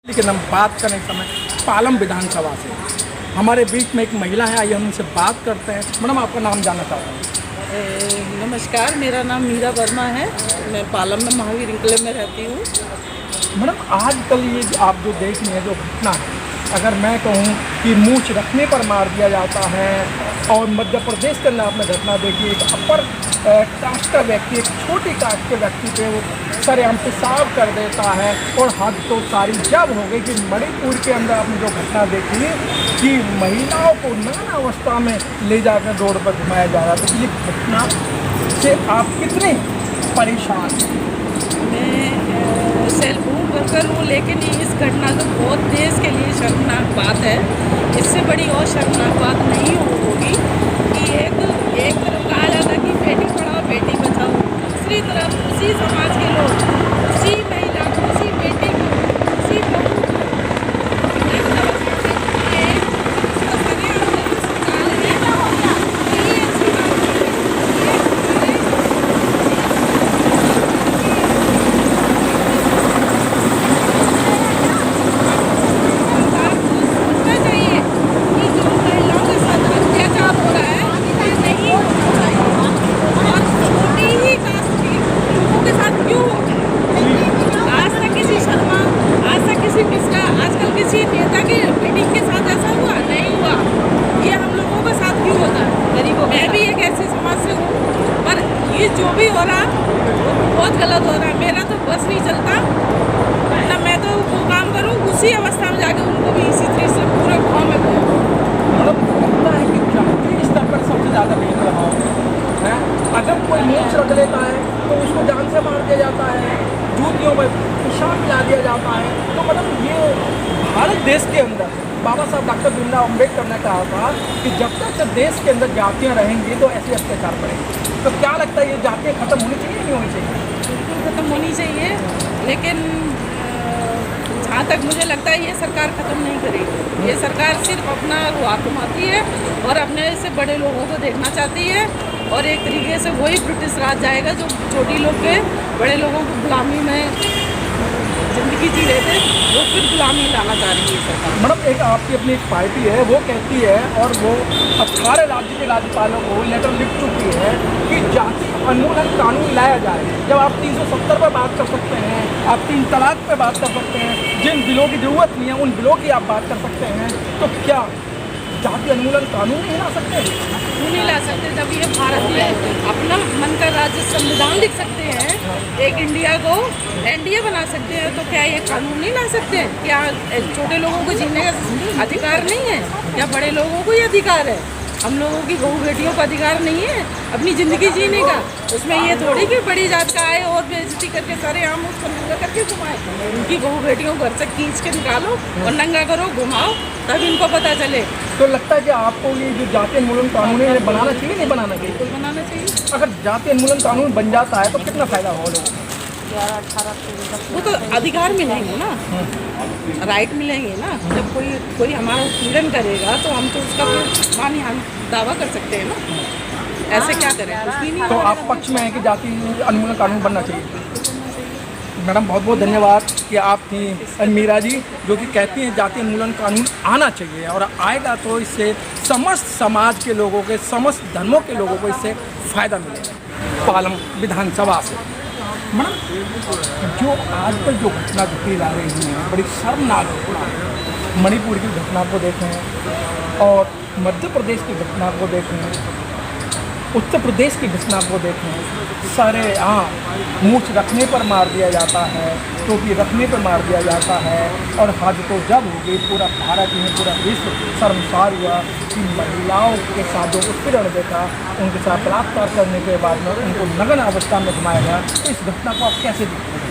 लेकिन हम बात करें समय पालम विधानसभा से, हमारे बीच में एक महिला है, आइए हम उनसे बात करते हैं। मैडम, आपका नाम जानना चाहता हूँ। नमस्कार, मेरा नाम मीरा वर्मा है। मैं पालम में महावीर इंकले में रहती हूँ। मैडम, आजकल ये आप जो देख रही हैं जो घटना है, अगर मैं कहूँ कि मूंछ रखने पर मार दिया जाता है, और मध्य प्रदेश के अंदर आपने घटना देखी, एक अपर कास्ट का व्यक्ति एक छोटी कास्ट के व्यक्ति पे वो सरेआम पेशाब कर देता है, और हद तो सारी जब हो गई कि मणिपुर के अंदर आपने जो घटना देखी कि महिलाओं को नाना अवस्था में ले जाकर रोड पर घुमाया जा रहा था। तो ये घटना से आप कितने परेशान हैं? मैं सेल्फ होम वर्कर हूँ, लेकिन इस घटना तो बहुत देश के लिए शर्मनाक बात है। इससे बड़ी और शर्मनाक बात नहीं होगी कि एक तरफ कहा जाता है कि बेटी पढ़ाओ बेटी बचाओ, दूसरी तरफ उसी समाज के लोग उसी महिला को, उसी बेटी को, उसी बहू को आजकल किसी नेता की बेटी के साथ ऐसा हुआ नहीं हुआ। ये हम लोगों के साथ क्यों होता है? गरीबों, मैं भी एक ऐसे समाज से हूँ, पर ये जो भी हो रहा वो बहुत गलत हो रहा है। मेरा तो बस नहीं चलता ना, मैं तो वो काम करूँ उसी अवस्था में जाके उनको भी इसी तरह से पूरे गाँव में लगता है कि जातीय स्तर पर सबसे ज़्यादा भेदभाव है। अगर कोई मूंछ रख लेता है तो उसको जान से मार दिया जाता है, जूतियों में पेशाब मिला दिया जाता है। तो मतलब ये भारत देश के अंदर बाबा साहब डॉक्टर भीमराव अम्बेडकर ने कहा था कि जब तक देश के अंदर जातियाँ रहेंगी तो ऐसे अत्याचार बढ़ेंगे। तो क्या लगता है ये जातियाँ खत्म होनी चाहिए नहीं होनी चाहिए? बिल्कुल खत्म होनी चाहिए, लेकिन जहाँ तक मुझे लगता है ये सरकार ख़त्म नहीं करेगी। ये सरकार सिर्फ अपना रुआब कमाती है और अपने से बड़े लोगों को देखना चाहती है, और एक तरीके से वही ब्रिटिश राज जाएगा जो छोटी लोग के बड़े लोगों को गुलामी में ज़िंदगी जी रहे थे, वो फिर गुलामी लाना चाह रही है सरकार। मैडम, एक आपकी अपनी एक पार्टी है, वो कहती है और वो 18 राज्य के राज्यपालों को लेटर लिख चुकी है कि जाति उन्मूलन कानून लाया जाए। जब आप 370 पर बात कर सकते हैं, आप 3 तलाक पर बात कर सकते हैं, जिन बिलों की जरूरत नहीं है उन बिलों की आप बात कर सकते हैं, तो क्या जाति उन्मूलन कानून नहीं ला सकते? क्यों नहीं ला सकते? जब ये भारत में अपना मन का राज्य संविधान लिख सकते हैं, एक इंडिया को एनडीए बना सकते हैं, तो क्या ये कानून नहीं ला सकते हैं? क्या छोटे लोगों को जीने का अधिकार नहीं है? क्या बड़े लोगों को ये अधिकार है? हम लोगों की बहू बेटियों का अधिकार नहीं है अपनी ज़िंदगी जीने का? उसमें ये थोड़ी कि बड़ी जात का आए और बेइज्जती करके सारे आम उसको नंगा करके घुमाए। उनकी बहू बेटियों को घर से खींच के निकालो और नंगा करो, घुमाओ, तब इनको पता चले। तो लगता है कि आपको ये जो जाति उन्मूलन कानून है बनाना चाहिए नहीं बनाना चाहिए? बिल्कुल बनाना चाहिए। अगर जाति उन्मूलन कानून बन जाता है तो कितना फायदा होगा लोगों को? वो तो अधिकार मिलेंगे ना, राइट मिलेंगे ना। जब कोई हमारा उत्पीड़न करेगा तो हम तो उसका मानी हम दावा कर सकते हैं ना। ऐसे क्या करें? कुछ भी नहीं। तो आप पक्ष में हैं कि जाति उन्मूलन कानून बनना चाहिए? मैडम, बहुत बहुत धन्यवाद कि आप थी मीरा जी, जो कि कहती हैं जाति उन्मूलन कानून आना चाहिए, और आएगा तो इससे समस्त समाज के लोगों के, समस्त धर्मों के लोगों को इससे फ़ायदा मिलेगा। पालम विधानसभा से मैडम, जो आजकल जो घटना घटी जा रही है बड़ी शर्मनाक घटना, मणिपुर की घटना को देखें और मध्य प्रदेश की घटना को देखें, उत्तर प्रदेश की घटना को देखें, सारे मूंछ रखने पर मार दिया जाता है, टोपी रखने पर मार दिया जाता है, और हद तो जब हो गई पूरा भारत में, पूरा विश्व शर्मसार हुआ कि महिलाओं के साथ जो उत्पीड़न देखा, उनके साथ बलात्कार करने के बाद में उनको नग्न अवस्था में घुमाया गया। तो इस घटना को आप कैसे देखते हैं?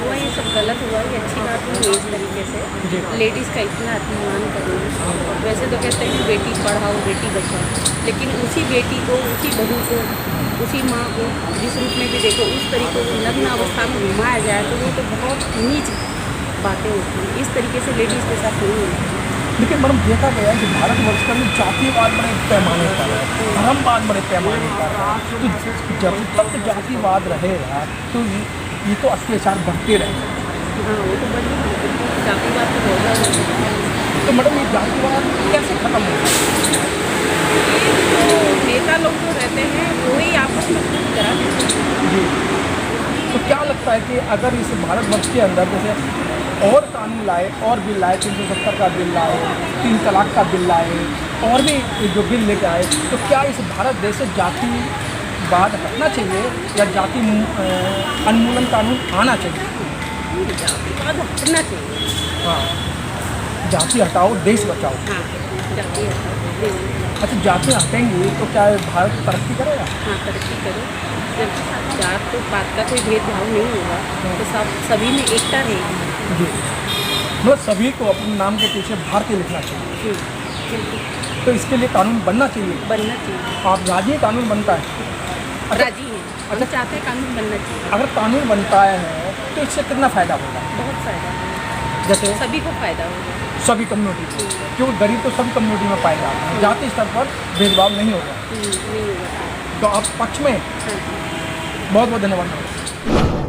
हुआ ये सब गलत हुआ, ये अच्छी बात नहीं है। इस तरीके से लेडीज़ का इतना अपमान करना, वैसे तो कहते हैं बेटी पढ़ाओ बेटी बचाओ, लेकिन उसी बेटी को, उसी बहू को, उसी माँ को जिस रूप में भी देखो उस तरीके से नग्न अवस्था में घुमाया जाए तो वो तो बहुत नीच बातें होती हैं। इस तरीके से लेडीज़ के साथ नहीं होती। लेकिन मैडम, देखा गया है कि भारतवर्ष का जातिवाद बड़े पैमाने पर है, धर्मवाद बड़े पैमाने पर है, तो जब तक जातिवाद रहेगा तो ये तो अत्याचार बढ़ते रहेंगे। हाँ, वो तो बढ़िया। तो मैडम ये जातिवाद कैसे खत्म होगा? तो नेता लोग जो रहते हैं वही आपस में खूब करा देते हैं। जी। तो क्या लगता है कि अगर इस भारतवर्ष के अंदर जैसे और कानून लाए और बिल लाए, 370 का बिल लाए, 3 तलाक का बिल लाए और भी जो बिल लेके आए, तो क्या इस भारत देश से जातिवाद हटना चाहिए या जाति उन्मूलन कानून आना चाहिए? जातिवाद हटना चाहिए। हाँ, जाति हटाओ देश बचाओ। हाँ, जाति हटाओ देश बचाओ। अच्छा, जाति हटेंगी तो क्या भारत तरक्की करेगा? हाँ, तरक्की करो। जब जात तो बात का कोई भेदभाव नहीं होगा तो सब सभी में एकता रहेगी। जी, मतलब सभी को अपने नाम के पीछे भारतीय लिखना चाहिए, बिल्कुल तो इसके लिए कानून बनना चाहिए। बनना चाहिए। आप राजी हैं कानून बनता है? अच्छा, राजी हैं, हम चाहते हैं कानून बनना चाहिए। अगर कानून बनता है तो इससे कितना फ़ायदा होगा? बहुत फ़ायदा है, जैसे सभी को फ़ायदा होगा। सभी कम्युनिटी को, क्योंकि गरीब तो सभी कम्युनिटी में पाए जाते हैं, जाति स्तर पर भेदभाव नहीं होगा। नहीं होगा। तो आप पक्ष में? हाँ जी। बहुत बहुत धन्यवाद।